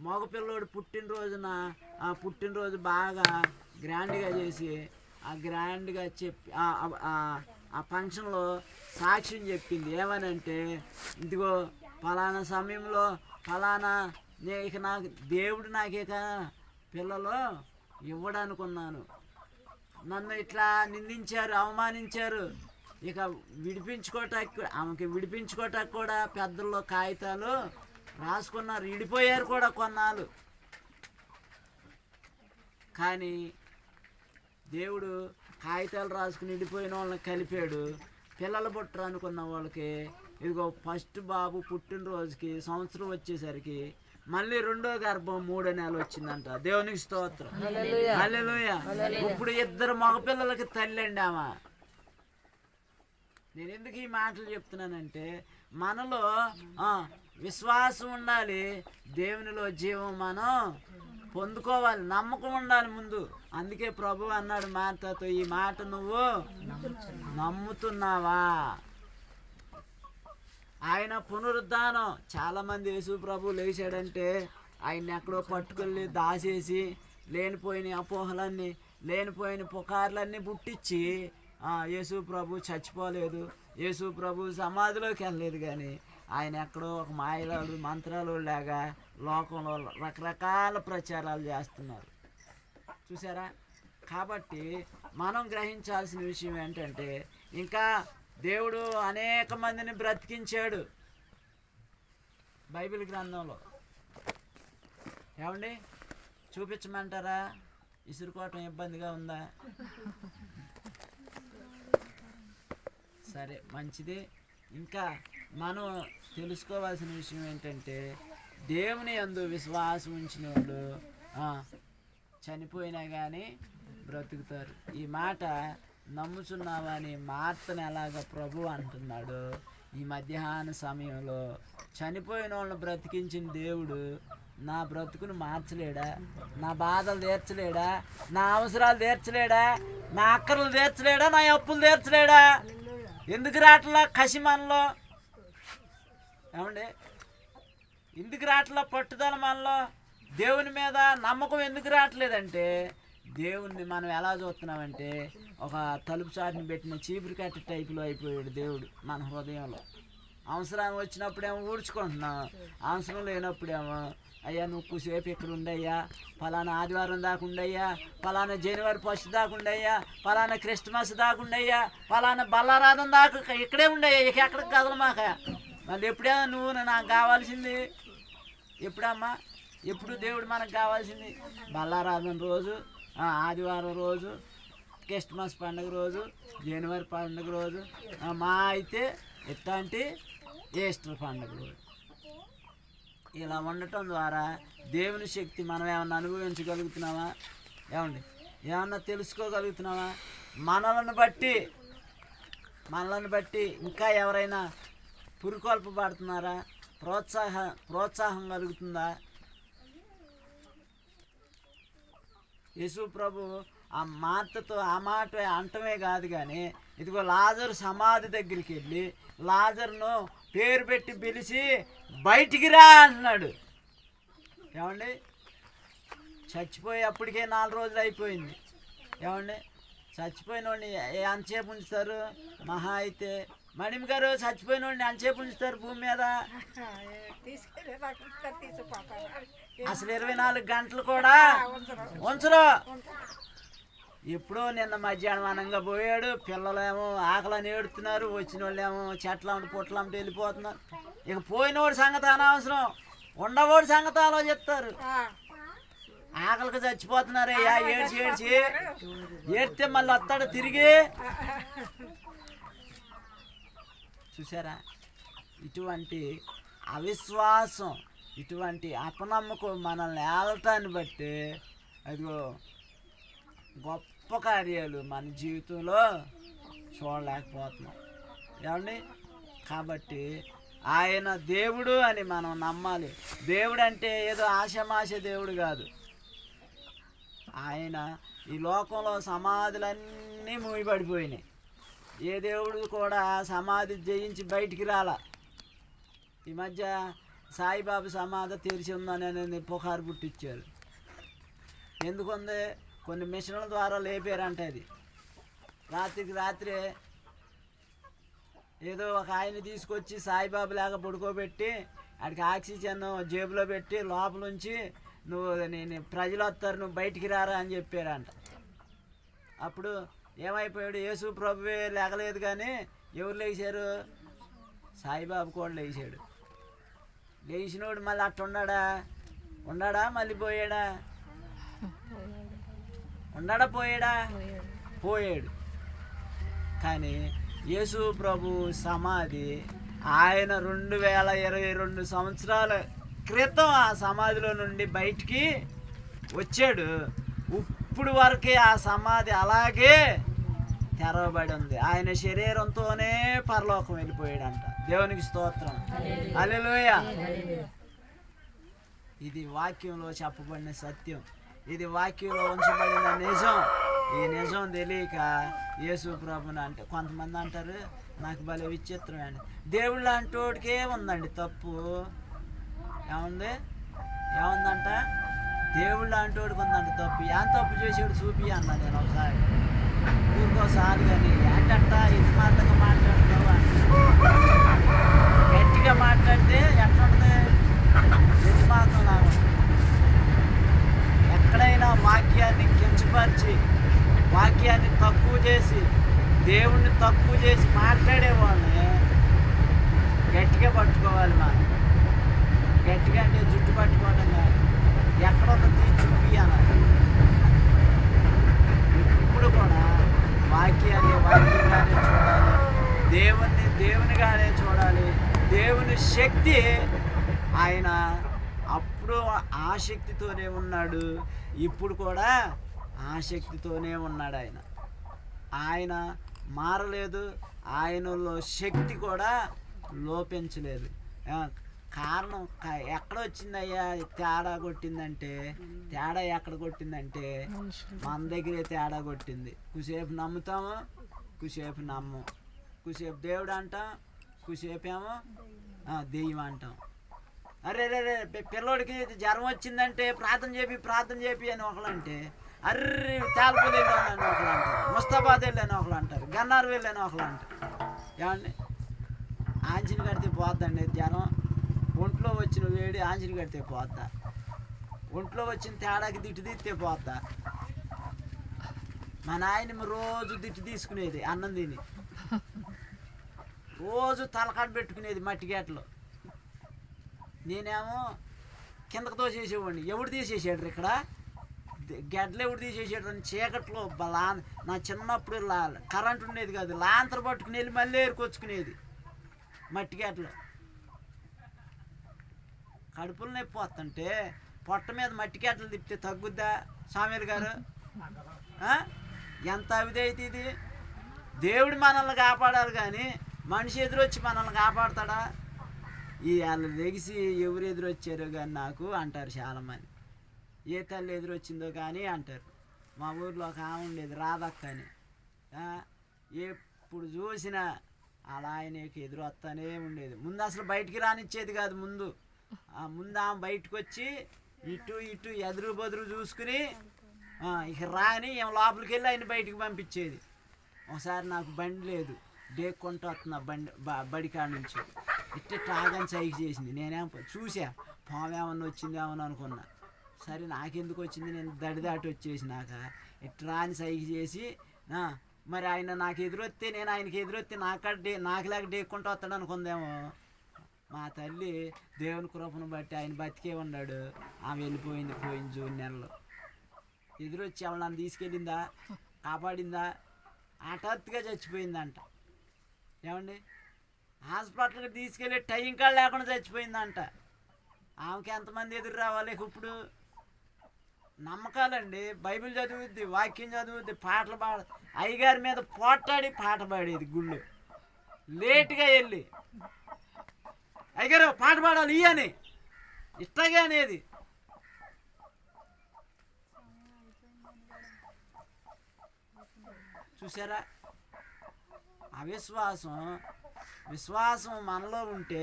మగపిల్లోడు పుట్టినరోజున ఆ పుట్టినరోజు బాగా గ్రాండ్గా చేసి గ్రాండ్గా చెప్పి ఆ ఫంక్షన్లో సాక్ష్యం చెప్పింది. ఏమనంటే, ఇదిగో ఫలానా సమయంలో ఫలానా ఇక నాకు దేవుడు నాకేక పిల్లలు ఇవ్వడానుకున్నాను, నన్ను ఇట్లా నిందించారు, అవమానించారు, ఇక ఆమెకి విడిపించుకోవటానికి కూడా పెద్దల్లో కాగితాలు రాసుకున్నారు, విడిపోయారు కూడా కొన్నాళ్ళు. కానీ దేవుడు కాగితాలు రాసుకుని విడిపోయిన వాళ్ళని కలిపాడు. పిల్లలు పుట్టరు అనుకున్న వాళ్ళకి ఇదిగో ఫస్ట్ బాబు పుట్టినరోజుకి సంవత్సరం వచ్చేసరికి మళ్ళీ 2వ గర్భం 3వ నెల వచ్చిందంట. దేవునికి స్తోత్రం, హల్లెలూయా. ఇప్పుడు 2 మగపిల్లలకి తల్లి అండి ఆమె. నేను ఎందుకు ఈ మాటలు చెప్తున్నానంటే, మనలో విశ్వాసం ఉండాలి, దేవునిలో జీవం మనం పొందుకోవాలి, నమ్మకం ఉండాలి ముందు. అందుకే ప్రభు అన్నాడు మార్తతో, ఈ మాట నువ్వు నమ్ముతున్నావా? ఆయన పునరుద్ధానం. చాలామంది యేసు ప్రభు లేచాడంటే ఆయన్ని ఎక్కడో పట్టుకెళ్ళి దాచేసి లేనిపోయిన అపోహలన్నీ, లేనిపోయిన పుకార్లన్నీ పుట్టించి యేసు ప్రభు చచ్చిపోలేదు, యేసు ప్రభు సమాధిలోకి వెళ్ళలేదు. కానీ ఆయన ఎక్కడో ఒక మాయలాడు మంత్రాలు లాగా లోకంలో రకరకాల ప్రచారాలు చేస్తున్నారు, చూసారా? కాబట్టి మనం గ్రహించాల్సిన విషయం ఏంటంటే, ఇంకా దేవుడు అనేక మందిని బ్రతికించాడు బైబిల్ గ్రంథంలో. ఏమండి చూపించమంటారా? ఇసురుకోవటం ఇబ్బందిగా ఉందా? సరే, మంచిది. ఇంకా మనం తెలుసుకోవాల్సిన విషయం ఏంటంటే, దేవుని యందు విశ్వాసం ఉంచిన వాళ్ళు చనిపోయినా కానీ బ్రతుకుతారు. ఈ మాట నమ్ముచున్నావని మార్తను ఎలాగ ప్రభు అంటున్నాడు, ఈ మధ్యాహ్న సమయంలో చనిపోయిన వాళ్ళని బ్రతికించిన దేవుడు నా బ్రతుకును మార్చలేడా? నా బాధలు తీర్చలేడా? నా అవసరాలు తీర్చలేడా? నా అక్కర్లు తీర్చలేడా? నా అప్పులు తీర్చలేడా? ఎందుకు రాట్లా కసి మనలో? ఏమండి ఎందుకు రాట్లా పట్టుదల మనలో? దేవుని మీద నమ్మకం ఎందుకు రావట్లేదంటే, దేవుణ్ణి మనం ఎలా చూస్తున్నామంటే ఒక తలుపు చాటుని పెట్టిన చీపురు కట్ట టైపులో అయిపోయాడు దేవుడు మన హృదయంలో. అవసరం వచ్చినప్పుడేమో ఊడ్చుకుంటున్నాం, అవసరం లేనప్పుడేమో అయ్యా నువ్వు కూసేపు ఇక్కడ ఉండయ్యా, ఫలానా ఆదివారం దాకా ఉండయ్యా, ఫలానా జనవరి 1 దాకా ఉండయ్యా, ఫలానా క్రిస్మస్ దాకా ఉండయ్యా, ఫలానా బల్లారాధన దాకా ఇక్కడే ఉండయ్యా, ఇక ఎక్కడికి కదలమాక. మళ్ళీ ఎప్పుడేమో నువ్వు నాకు కావాల్సింది ఎప్పుడమ్మా? ఎప్పుడు దేవుడు మనకు కావాల్సింది బల్లారాధన రోజు, ఆదివారం రోజు, క్రిస్మస్ పండుగ రోజు, జనవరి పండుగ రోజు, మా అయితే ఎట్లాంటి ఈస్టర్ పండుగ రోజు. ఇలా ఉండటం ద్వారా దేవుని శక్తి మనం ఏమన్నా అనుభవించగలుగుతున్నామా? ఏమండి ఏమన్నా తెలుసుకోగలుగుతున్నామా? మనలను బట్టి ఇంకా ఎవరైనా పురుకొల్పబడుతున్నారా? ప్రోత్సాహం కలుగుతుందా? యేసు ప్రభు ఆ మార్తతో ఆ మాట అంటమే కాదు, కానీ ఇదిగో లాజరు సమాధి దగ్గరికి వెళ్ళి లాజరును పేరు పెట్టి పిలిచి బయటికి రా అంటున్నాడు. ఏమండి చచ్చిపోయి అప్పటికే 4 రోజులు అయిపోయింది. ఏమండి చచ్చిపోయిన వాడిని ఎంతసేపు ఉంచుతారు? మహా అయితే మణిమ గారు చచ్చిపోయిన వాడిని ఎంతసేపు ఉంచుతారు భూమి మీద? అసలు 24 గంటలు కూడా ఉంచరు. ఎప్పుడో నిన్న మధ్యాహ్నం అనంగా పోయాడు. పిల్లలేమో ఆకలని ఏడుతున్నారు, వచ్చిన వాళ్ళేమో చెట్లమ్మటి పుట్లమ్మటి వెళ్ళిపోతున్నారు. ఇక పోయినోడి సంగతి అనవసరం, ఉండవాడి సంగతి ఆలోచిస్తారు. ఆకలికి చచ్చిపోతున్నారయ్యా, ఏడ్చి ఏడ్చి ఏడితే మళ్ళీ వస్తాడు తిరిగి. చూసారా, ఇటువంటి అవిశ్వాసం, ఇటువంటి అపనమ్మకం మనల్ని ఏలటాన్ని బట్టి అదిగో గొప్ప కార్యాలు మన జీవితంలో చూడలేకపోతున్నాం. ఏమండి? కాబట్టి ఆయన దేవుడు అని మనం నమ్మాలి. దేవుడు అంటే ఏదో ఆశమాశ దేవుడు కాదు. ఆయన ఈ లోకంలో సమాధులన్నీ మూయబడిపోయినాయి. ఏ దేవుడు కూడా సమాధి జయించి బయటికి రాలా. ఈ మధ్య సాయిబాబా సమాధి తెరిచి ఉందని అనేది పుకారు పుట్టించారు. ఎందుకుంది? కొన్ని మిషన్ల ద్వారా లేపారంట. అది రాత్రికి రాత్రే ఏదో ఒక ఆయన తీసుకొచ్చి సాయిబాబా లాగా పడుకోబెట్టి ఆడికి ఆక్సిజన్ జేబులో పెట్టి లోపలుంచి నేను ప్రజలు వస్తారు, నువ్వు బయటికి రారా అని చెప్పారంట. అప్పుడు ఏమైపోయాడు? యేసు ప్రభువే లేగలేదు, కానీ ఎవరు లేచారు? సాయిబాబా కూడా లేచాడు. లేచినోడు మళ్ళీ అట్ట ఉన్నాడా మళ్ళీ పోయాడా? ఉన్నాడా పోయాడా? పోయాడు. కానీ యేసు ప్రభు సమాధి ఆయన 2022 సంవత్సరాల క్రితం ఆ సమాధిలో నుండి బయటికి వచ్చాడు. ఇప్పుడు వరకే ఆ సమాధి అలాగే తెరవబడి ఉంది. ఆయన శరీరంతోనే పరలోకం వెళ్ళిపోయాడంట. దేవునికి స్తోత్రం, హల్లెలూయా. ఇది వాక్యంలో చెప్పబడిన సత్యం, ఇది వాక్యంలో ఉంచబడిన నిజం. ఈ నిజం తెలియక యేసు ప్రభుని అంటే కొంతమంది అంటారు, నాకు భలే విచిత్రం అండి, దేవుడు లాంటి వాడికే ఉందండి తప్పు. ఏముందంట? దేవుడు లాంటి వాడికి ఉందండి తప్పు. ఏం తప్పు చేసాడు చూపి అన్నా నేను ఒకసారి. ఊరికోసారి కానీ ఏంటంట ఇది మాత్రంగా మాట్లాడుతావు అంటే, గట్టిగా మాట్లాడితే ఎట్లుంటుంది? ఇది మాత్రం లాగా ఎక్కడైనా వాక్యాన్ని కించపరిచి, వాక్యాన్ని తక్కువ చేసి, దేవుణ్ణి తక్కువ చేసి మాట్లాడేవాళ్ళని గట్టిగా పట్టుకోవాలి. మనం గట్టిగా అంటే జుట్టు పట్టుకోవడం కాదు, ఎక్కడున్నది చూపి అనాలి. ఇప్పుడు కూడా వాక్యాన్ని వాక్యంగానే చూడాలి, దేవుణ్ణి దేవునిగానే చూడాలి. దేవుని శక్తి ఆయన అప్పుడు ఆ శక్తితోనే ఉన్నాడు, ఇప్పుడు కూడా ఆ శక్తితోనే ఉన్నాడు. ఆయన మారలేదు, ఆయనలో శక్తి కూడా లోపించలేదు. కారణం ఎక్కడ వచ్చిందయ్యా తేడా కొట్టిందంటే, తేడా ఎక్కడ కొట్టిందంటే మన దగ్గరే తేడా కొట్టింది. కుసేపు నమ్ముతాము, కుసేపు నమ్మము. కుసేపు దేవుడు అంటాం, కుసేపు ఏమో దెయ్యం అంటాం. అరే రే పిల్లోడికి జ్వరం వచ్చిందంటే ప్రార్థన చేపి అని ఒకళ్ళంటే, అర్రే తాల్పూలు వెళ్ళాను ఒకళ్ళు అంటారు, ముస్తాబాద్ వెళ్ళాను ఒకళ్ళు అంటారు, గన్నార్ వెళ్ళాను ఒకళ్ళు అంటారు. ఏమండి? ఆంజని కడితే పోద్దండి జ్వరం. ఒంట్లో వచ్చిన వేడి ఆంజని కడితే పోద్దా? ఒంట్లో వచ్చిన తేడాకి దిట్టు తీస్తే పోద్దా? మా నాయన రోజు దిట్టు తీసుకునేది అన్నం తిని, రోజు తలకాడ పెట్టుకునేది మట్టి గేటలో. నేనేమో కిందకు తోసేసేవాడిని. ఎవడు తీసేసాడు ఇక్కడ? గడ్డలు ఎవడు తీసేసాడు అని చీకట్లో నా చిన్నప్పుడు కరెంట్ ఉండేది కాదు, లాంతర పట్టుకుని వెళ్ళి మళ్ళీ ఏరుకొచ్చుకునేది మట్టి గేటలో. కడుపులు నొప్పి వస్తుంటే పొట్ట మీద మట్టి గేటలు తిప్పితే తగ్గుద్దా స్వామిలు గారు? ఎంత అవిదైతే ఇది. దేవుడు మనల్ని కాపాడాలి కానీ మనిషి ఎదురొచ్చి మనల్ని కాపాడతాడా? ఈ వాళ్ళు లెగిసి ఎవరు ఎదురొచ్చారో కానీ నాకు అంటారు చాలామంది. ఏ తల్లి ఎదురొచ్చిందో కానీ అంటారు. మా ఊర్లో ఒక ఆమె ఉండేది రాధక్క అని. ఎప్పుడు చూసినా అలా ఆయనకి ఎదురు వస్తానే ఉండేది. ముందు అసలు బయటికి రానిచ్చేది కాదు. ముందు ఆమె బయటకు వచ్చి ఇటు ఇటు ఎదురు బదురు చూసుకుని ఇక రాని ఏం లోపలికి వెళ్ళి ఆయన బయటికి పంపించేది. ఒకసారి నాకు బండి లేదు, డేక్కుంటూ వస్తున్నా బడి కాడ నుంచి ఇట్టే తాగని సైకి చేసింది. నేనేం చూసా పామేమన్నా వచ్చిందేమో అనుకున్నా. సరే నాకెందుకు వచ్చింది, నేను దడిదాటి వచ్చేసినాక ఇట్లా అని సైకి చేసి మరి ఆయన నాకు ఎదురొస్తే నేను ఆయనకి ఎదురొస్తే నాకులాగా డేక్కుంటూ వస్తాడు అనుకుందేమో. మా తల్లి దేవుని కృపను బట్టి ఆయన బతికే ఉన్నాడు. ఆమె వెళ్ళిపోయింది జూన్ నెలలో. ఎదురొచ్చి ఆవిడ నన్ను తీసుకెళ్ళిందా, కాపాడిందా? హఠాత్తుగా చచ్చిపోయిందంట. ఏమండి, హాస్పిటల్కి తీసుకెళ్ళి టైం కాడ లేకుండా చచ్చిపోయిందంట. ఆమెకి ఎంతమంది ఎదురు రావాలి ఇప్పుడు? నమ్మకాలండి. బైబిల్ చదువుద్ది, వాక్యం చదువుద్ది, పాటలు అయ్యగారి మీద పోట్లాడి పాట పాడేది గుళ్ళు. లేటుగా వెళ్ళి అయ్యగారు పాట పాడాలి అని ఇట్లాగే అనేది. చూసారా? విశ్వాసం మనలో ఉంటే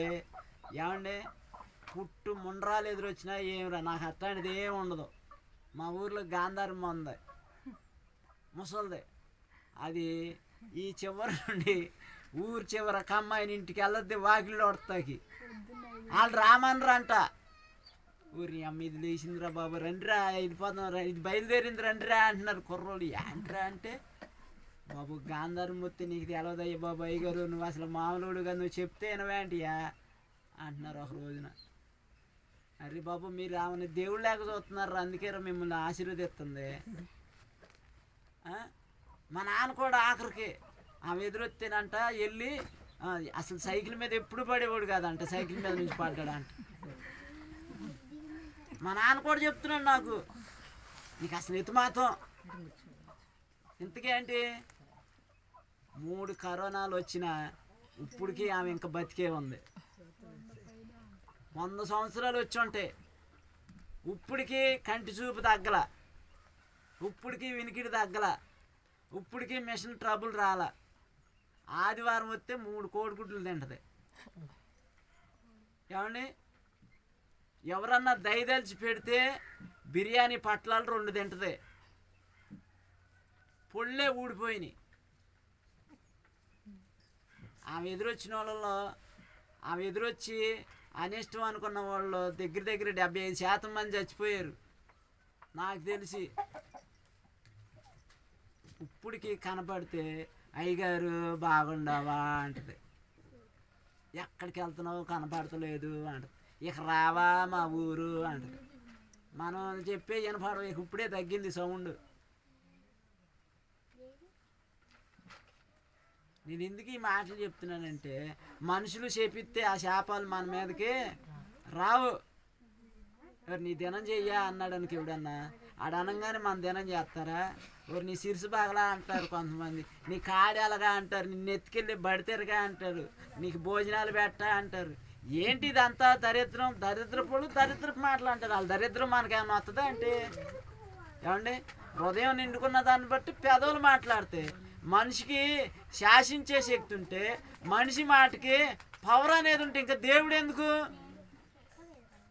ఏమండి పుట్టు ముండ్రాలు ఎదురొచ్చినా ఏమిరా, నాకు అట్లాంటిది ఏమి ఉండదు. మా ఊర్లో గాంధారం ఉంది, ముసలిదే. అది ఈ చివరి నుండి ఊరు చివర కమ్మాయిని ఇంటికి వెళ్ళద్ది, వాకిల్లో వడతాకి వాళ్ళు రామన్రంట. ఊరి అమ్మ ఇది లేచిందిరా బాబు, రండిరా వెళ్ళిపోతాం, ఇది బయలుదేరింది రండిరా అంటున్నారు కుర్రోళ్ళు. ఏంట్రా అంటే, బాబు గాంధారం మొత్తం నీకు తెలవదయ్య బాబు, అయ్యగారు నువ్వు అసలు మామూలుగా నువ్వు చెప్తే వినవేంటియా అంటున్నారు ఒక రోజున. అరే బాబు మీరు ఆమెను దేవుడు లేక చూస్తున్నారు, అందుకే మిమ్మల్ని ఆశీర్వదిస్తుంది. మా నాన్న కూడా ఆఖరికి ఆమె ఎదురొస్తేనంట వెళ్ళి అసలు సైకిల్ మీద ఎప్పుడు పడేవాడు కాదంట, సైకిల్ మీద నుంచి పడ్డాడంట. మా నాన్న కూడా చెప్తున్నాడు నాకు, నీకు అసలు ఎత్తుమాతం. ఇంతకేంటి 3 కరోనాలు వచ్చినా ఇప్పటికీ ఆమె ఇంకా బతికే ఉంది. 100 సంవత్సరాలు వచ్చి ఉంటాయి, ఇప్పటికీ కంటి చూపు తగ్గల, ఇప్పటికీ వినికిడి తగ్గల, ఇప్పటికీ మిషన్ ట్రబుల్ రాల. ఆదివారం వస్తే 3 కోడిగుడ్లు తింటది. ఏమండి, ఎవరన్నా దయదలిచి పెడితే బిర్యానీ పట్లాలు 2 తింటది. పొళ్ళే ఊడిపోయినాయి. ఆమె ఎదురొచ్చిన వాళ్ళలో, ఆమె ఎదురొచ్చి అనిష్టం అనుకున్న వాళ్ళు దగ్గర 75% మంది చచ్చిపోయారు నాకు తెలిసి. ఇప్పటికి కనపడితే అయ్యగారు బాగుండవా అంటది, ఎక్కడికి వెళ్తున్నావు కనపడతలేదు అంటది, ఇక రావా మా ఊరు అంటది. మనం చెప్పే వినపడవు, ఇక ఇప్పుడే తగ్గింది సౌండ్. నేను ఎందుకు ఈ మాటలు చెప్తున్నానంటే, మనుషులు చేపిస్తే ఆ శాపాలు మన మీదకి రావు. నీ దినం చెయ్యా అన్నాడు అనుకు ఎవడన్నా, ఆడ అనగానే మన దినం చేస్తారా? ఎవరు నీ సిరుసు బాగలా అంటారు కొంతమంది, నీ కాడెలగా అంటారు, నిన్ను ఎత్తుకెళ్ళి బడితెరగా అంటారు, నీకు భోజనాలు పెట్టా అంటారు. ఏంటి ఇదంతా దరిద్రం, దరిద్రపు మాటలు అంటారు. వాళ్ళ దరిద్రం మనకేమన్నా వస్తుందా అంటే? ఏమండి, హృదయం నిండుకున్న దాన్ని బట్టి పెదవులు మాట్లాడితే, మనిషికి శాసించే శక్తి ఉంటే, మనిషి మాటకి పవర్ అనేది ఉంటే ఇంకా దేవుడు ఎందుకు?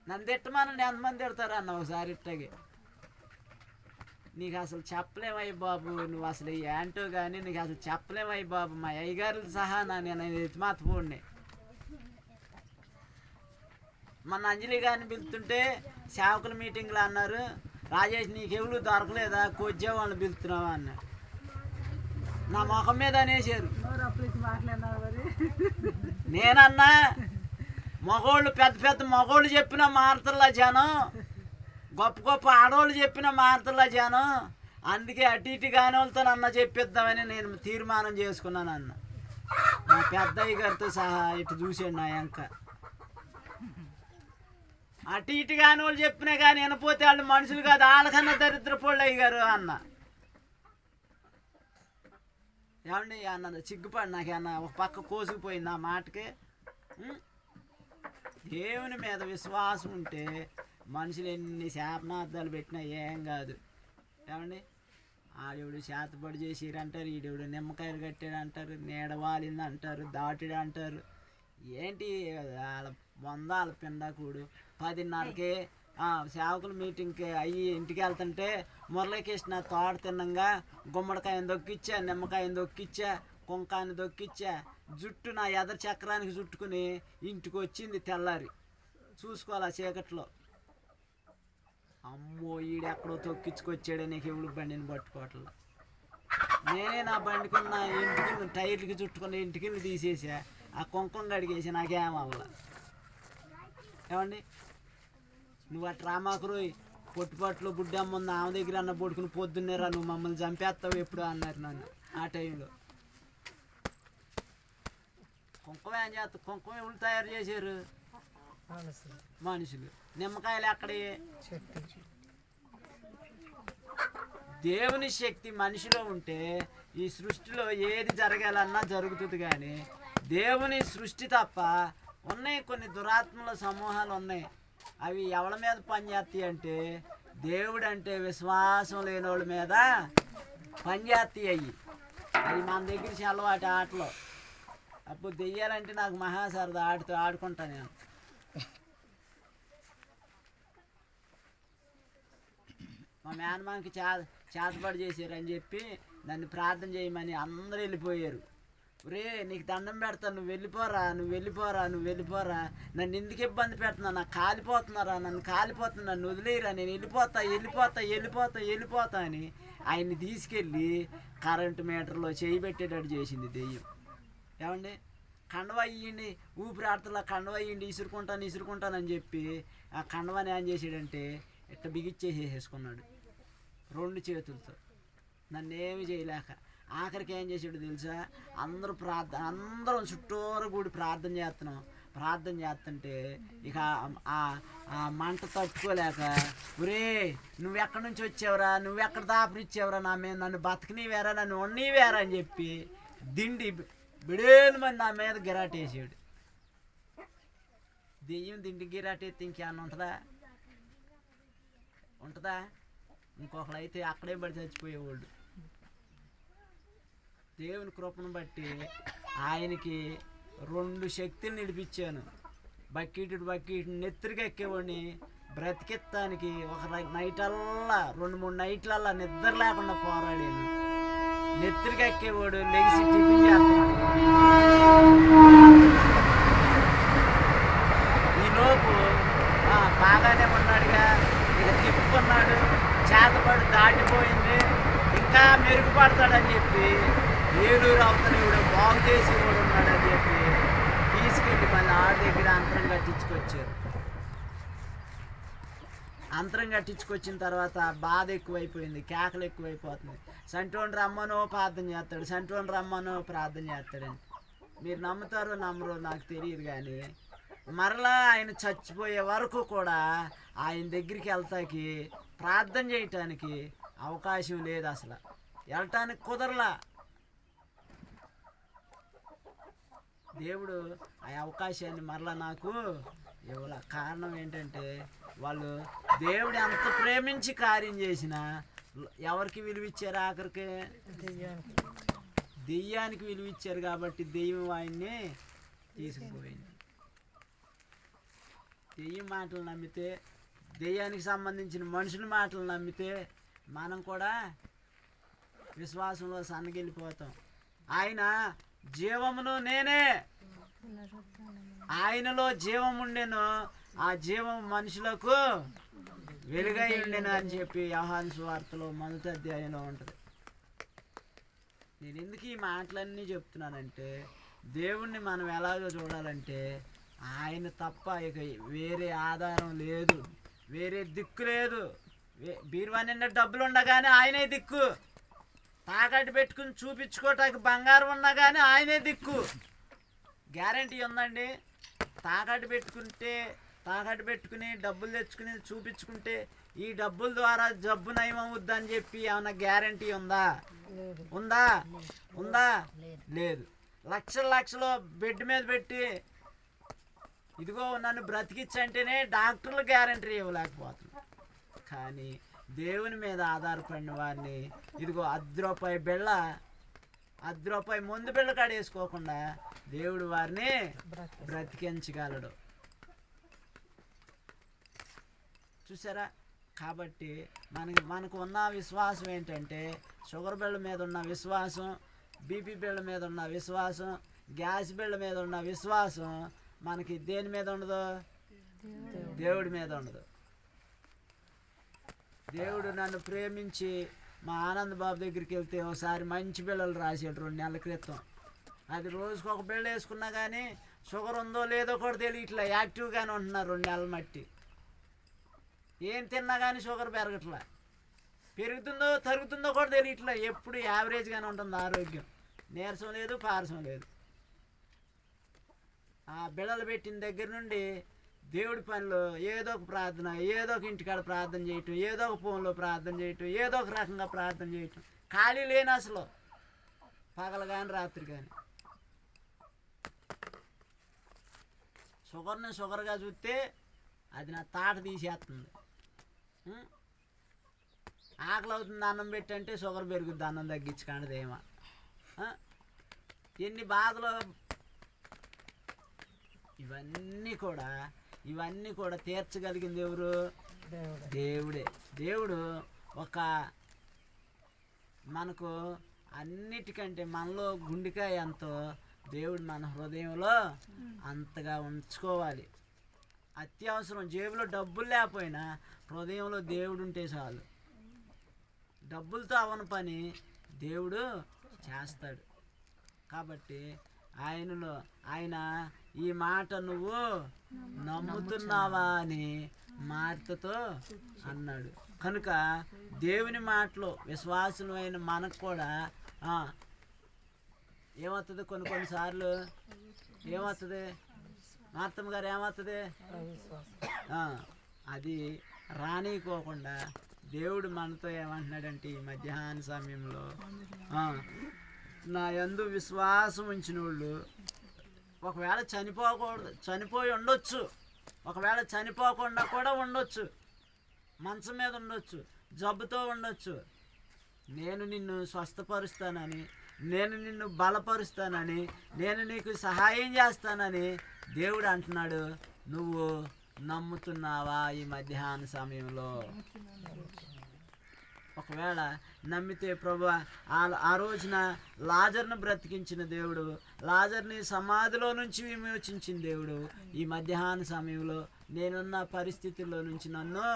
నన్ను తిట్టమానండి, ఎంతమంది తిడతారు అన్న ఒకసారి ఇట్టగే. నీకు అసలు చెప్పలేమయ్య బాబు, నువ్వు అసలు ఏంటో కానీ నీకు అసలు చెప్పలేమయ్య బాబు. మా అయ్యగారులు సహా నేను ఎత్తిమాతపోండి. మన అంజలి గారిని పిలుతుంటే సేవకుల మీటింగ్లో అన్నారు, రాజేష్ నీకెవరు దొరకలేదా, కొద్దిగా వాళ్ళని పిలుస్తున్నావా అన్నాడు. నా ముఖం మీద అనేసారు. నేనన్నా మగోళ్ళు పెద్ద మగోళ్ళు చెప్పిన మారుతల్లా జనం, గొప్ప ఆడవాళ్ళు చెప్పిన మారుతల్లా జనం, అందుకే అటు ఇటు కాని వాళ్ళతో అన్న చెప్పిద్దామని నేను తీర్మానం చేసుకున్నాను అన్న. మా పెద్దయ్య గారితో సహా ఇటు చూసాడు నా ఎంక. అటు ఇటు కాని వాళ్ళు చెప్పినా కానీ వినపోతే వాళ్ళు మనుషులు కాదు, వాళ్ళకన్నా దరిద్రపోళ్ళు అయ్యారు అన్న. ఏమండి అన్న సిగ్గుపడి నాకేమన్నా ఒక పక్క కోసుకుపోయింది ఆ మాటకి. దేవుని మీద విశ్వాసం ఉంటే మనుషులు ఎన్ని శాపనార్థాలు పెట్టినా ఏం కాదు. ఏమండి, ఆడెవడు శాతపడి చేసిరంటారు, ఈడెవడు నిమ్మకాయలు కట్టాడు అంటారు, నీడ వాలింది అంటారు, దాటుడు అంటారు. ఏంటి వాళ్ళ వందాల పిండాకుడు 10:30కి సేవకుల మీటింగ్కి అయ్యి ఇంటికి వెళ్తుంటే మురళీకృష్ణ తోట తిన్నంగా గుమ్మడికాయని దొక్కిచ్చా, నిమ్మకాయని దొక్కిచ్చా, కుంకాన్ని దొక్కిచ్చా, జుట్టు నా ఎదర చక్రానికి చుట్టుకుని ఇంటికి వచ్చింది తెల్లారి. చూసుకోవాలి ఆ చీకట్లో. అమ్మో ఈడెక్కడో తొక్కించుకొచ్చాడే, నీకు ఎవడు బండిని పట్టుకోవట్లా. నేనే నా బండికున్న ఇంటికి టైర్లకి చుట్టుకున్న ఇంటికి తీసేసా, ఆ కుంకుమ కడిగేసి నాకేం అవ్వాల. ఏమండి, నువ్వు ఆ ట్రామాకు రోయ్ పొట్టుపట్లు బుడ్డమ్మ ఉంది ఆమె దగ్గర అన్న పడుకుని పొద్దున్నేరా నువ్వు మమ్మల్ని చంపేస్తావు ఎప్పుడు అన్నారు నన్ను ఆ టైంలో. కుంకుమ ఏం చేస్తా, కుంకుమ ఎవరు తయారు చేశారు? మనుషులు. నిమ్మకాయలు ఎక్కడి? దేవుని శక్తి మనిషిలో ఉంటే ఈ సృష్టిలో ఏది జరగాలన్నా జరుగుతుంది. కానీ దేవుని సృష్టి తప్ప ఉన్నాయి కొన్ని దురాత్మల సమూహాలు ఉన్నాయి. అవి ఎవరి మీద పనిచేస్తాయి అంటే దేవుడు అంటే విశ్వాసం లేని వాళ్ళ మీద పనిచేస్తాయి. అవి మన దగ్గర అలవాటు ఆటలో. అప్పుడు దెయ్యాలంటే నాకు మహా సరదా, ఆడుకుంటా నేను. మా మేనమానికి చేతబడి చేశారని చెప్పి నన్ను ప్రార్థన చేయమని అందరూ వెళ్ళిపోయారు. రే నీకు దండం పెడతాను, నువ్వు వెళ్ళిపోరా, నువ్వు వెళ్ళిపోరా, నువ్వు వెళ్ళిపోరా, నన్ను ఎందుకు ఇబ్బంది పెడుతున్నా, నాకు కాలిపోతున్నారా, నన్ను కాలిపోతున్నా, నన్ను వదిలేయరా, నేను వెళ్ళిపోతా వెళ్ళిపోతా వెళ్ళిపోతా వెళ్ళిపోతా అని ఆయన్ని తీసుకెళ్ళి కరెంటు మీటర్లో చేయి పెట్టేటట్టు చేసింది దెయ్యం. ఏమండి, కండవ ఇయ్యండి, ఊపిరాడతలా కండవ ఇయ్యండి, ఇసురుకుంటానని చెప్పి ఆ కండవని ఏం చేసాడంటే ఇట్ట బిగిచ్చేసేసుకున్నాడు 2 చేతులతో, నన్నేమి చేయలేక. ఆఖరికి ఏం చేసాడు తెలుసా? అందరం చుట్టూరు కూడి ప్రార్థన చేస్తుంటే ఇక ఆ మంట తట్టుకోలేక, ఒరే నువ్వెక్కడి నుంచి వచ్చావురా, నువ్వెక్కడ దాపరిచ్చావురా, నా మీద నన్ను బతకనివేరా, నన్ను ఉన్నీవేరా అని చెప్పి దిండి బిడేలు మంది నా మీద గిరాటేసాడు. దెయ్యం దిండి గిరాటేస్తే ఇంకేమన్నా ఉంటుందా? ఇంకొకరు అయితే అక్కడే పడి చచ్చిపోయేవాళ్ళు. దేవుని కృపను బట్టి ఆయనకి 2 శక్తులు నిడిపించాను. బకెట్ నెత్తిరికి ఎక్కేవాడిని బ్రతికెత్తానికి ఒక నైటల్లా 2-3 నైట్లల్లా నిద్ర లేకుండా పోరాడాను. నెత్తిరికి ఎక్కేవాడు లెగిసి టిఫిన్ చేస్తున్నాడు. ఈలోపు బాగానే ఉన్నాడుగా, ఇక తిప్పుకున్నాడు, చేతపడి దాటిపోయింది, ఇంకా మెరుగుపడతాడని చెప్పి ఏలూరు అవతల ఇవిడ బాగు చేసి కూడా ఉన్నాడని చెప్పి తీసుకెళ్ళి మళ్ళీ ఆడి దగ్గర అంతరం కట్టించుకొచ్చారు. అంతరం కట్టించుకొచ్చిన తర్వాత బాధ ఎక్కువైపోయింది, కేకలు ఎక్కువైపోతుంది. సంటోని రమ్మనో ప్రార్థన చేస్తాడని. మీరు నమ్ముతారో నమ్మరో నాకు తెలియదు, కానీ మరలా ఆయన చచ్చిపోయే వరకు కూడా ఆయన దగ్గరికి వెళ్తాకి ప్రార్థన చేయటానికి అవకాశం లేదు, అసలు వెళ్ళటానికి కుదరలా. దేవుడు ఆ అవకాశాన్ని మరలా నాకు ఇవ్వాల. కారణం ఏంటంటే వాళ్ళు దేవుడు ఎంత ప్రేమించి కార్యం చేసినా ఎవరికి విలువిచ్చారు? ఆఖరికి దెయ్యానికి విలువిచ్చారు. కాబట్టి దెయ్యం ఆయన్ని తీసుకుపోయింది. దెయ్యం మాటలు నమ్మితే, దెయ్యానికి సంబంధించిన మనుషుల మాటలు నమ్మితే మనం కూడా విశ్వాసంలో సన్నగిల్లిపోతాం. ఆయన జీవమును నేనే, ఆయనలో జీవం ఉండెను, ఆ జీవం మనుషులకు వెలుగై ఉండెను అని చెప్పి యోహాను సువార్తలో 1వ అధ్యాయంలో ఉంటుంది. నేను ఎందుకు ఈ మాటలన్నీ చెప్తున్నానంటే దేవుణ్ణి మనం ఎలాగో చూడాలంటే ఆయన తప్ప ఇక వేరే ఆధారం లేదు, వేరే దిక్కు లేదు. బీరువా నిండా డబ్బులు ఉండగానే ఆయనే దిక్కు, తాకట్టు పెట్టుకుని చూపించుకోవటానికి బంగారం ఉన్నా కానీ ఆయనే దిక్కు. గ్యారంటీ ఉందండి? తాకట్టు పెట్టుకుని డబ్బులు తెచ్చుకుని చూపించుకుంటే ఈ డబ్బుల ద్వారా జబ్బు నయం అవుద్దని చెప్పి ఏమన్నా గ్యారంటీ ఉందా? లేదు. లక్షలు బెడ్ మీద పెట్టి ఇదిగో నన్ను బ్రతికిచ్చంటేనే డాక్టర్లు గ్యారంటీ ఇవ్వలేకపోతున్నారు. కానీ దేవుని మీద ఆధారపడిన వారిని ఇదిగో ₹10 ముందు బిళ్ళ కాడేసుకోకుండా దేవుడు వారిని బ్రతికించగలడు. చూసారా? కాబట్టి మనకు ఉన్న విశ్వాసం ఏంటంటే షుగర్ బిళ్ళ మీద ఉన్న విశ్వాసం, బీపీ బిళ్ళ మీద ఉన్న విశ్వాసం, గ్యాస్ బిళ్ళ మీద ఉన్న విశ్వాసం మనకి దేని మీద ఉండదు? దేవుడి మీద ఉండదు. దేవుడు నన్ను ప్రేమించి మా ఆనంద్ బాబు దగ్గరికి వెళ్తే ఒకసారి మంచి బిళ్ళలు రాసాడు 2 నెలల క్రితం. అది రోజుకు ఒక బిళ్ళ వేసుకున్నా కానీ షుగర్ ఉందో లేదో కూడా తెలియట్లా, యాక్టివ్గానే ఉంటున్నారు 2 నెలల మట్టి. ఏం తిన్నా కానీ షుగర్ పెరగట్లా, పెరుగుతుందో తరుగుతుందో కూడా తెలియట్లా, ఎప్పుడు యావరేజ్గానే ఉంటుంది ఆరోగ్యం. నీరసం లేదు, పారసం లేదు. ఆ బిళ్ళలు పెట్టిన దగ్గర నుండి దేవుడి పనిలో ఏదో ఒక ప్రార్థన, ఏదో ఒక ఇంటికాడ ప్రార్థన చేయటం, ఏదో ఒక ఫోన్లో ప్రార్థన చేయటం, ఏదో ఒక రకంగా ప్రార్థన చేయటం, ఖాళీ లేని అసలు పగలు కానీ రాత్రి కానీ. షుగర్ని షుగర్గా చూస్తే అది నా తాట తీసేస్తుంది. ఆకలి అవుతుంది అన్నం పెట్టంటే షుగర్ పెరుగుద్ది, అన్నం తగ్గించుకోండి ఏమో. ఎన్ని బాధలు. ఇవన్నీ కూడా తీర్చగలిగింది ఎవరు? దేవుడే. దేవుడు ఒక మనకు అన్నిటికంటే మనలో గుండెకాయ ఎంతో దేవుడు మన హృదయంలో అంతగా ఉంచుకోవాలి. అత్యవసరం, జేబులో డబ్బులు లేకపోయినా హృదయంలో దేవుడు ఉంటే చాలు. డబ్బులతో అవని పని దేవుడు చేస్తాడు. కాబట్టి ఆయన ఈ మాట నువ్వు నమ్ముతున్నావా అని మార్తతో అన్నాడు. కనుక దేవుని మాటలో విశ్వాసులమైన మనకు కూడా ఏమవుతుంది? కొన్నిసార్లు ఏమవుతుంది? మార్తమ్మ గారు ఏమవుతుంది? అది రానికోకుండా దేవుడు మనతో ఏమంటున్నాడంటే ఈ మధ్యాహ్న సమయంలో నా యందు విశ్వాసం ఉంచిన వాళ్ళు ఒకవేళ చనిపోయి ఉండొచ్చు, ఒకవేళ చనిపోకుండా కూడా ఉండొచ్చు, మంచం మీద ఉండొచ్చు, జబ్బుతో ఉండొచ్చు, నేను నిన్ను స్వస్థపరుస్తానని, నేను నిన్ను బలపరుస్తానని, నేను నీకు సహాయం చేస్తానని దేవుడు అంటున్నాడు. నువ్వు నమ్ముతున్నావా ఈ మధ్యాహ్న సమయంలో? ఒకవేళ నమ్మితే ప్రభువా, ఆ రోజున లాజర్ను బ్రతికించిన దేవుడు, లాజర్ని సమాధిలో నుంచి విమోచించిన దేవుడు, ఈ మధ్యాహ్న సమయంలో నేనున్న పరిస్థితుల్లో నుంచి నన్ను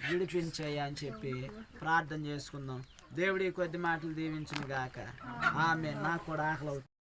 విడిపించాయా అని చెప్పి ప్రార్థన చేసుకుందాం. దేవుడి కొద్ది మాటలు దీవించును గాక. ఆమేన్. నాకు కూడా ఆకలి అవుతుంది.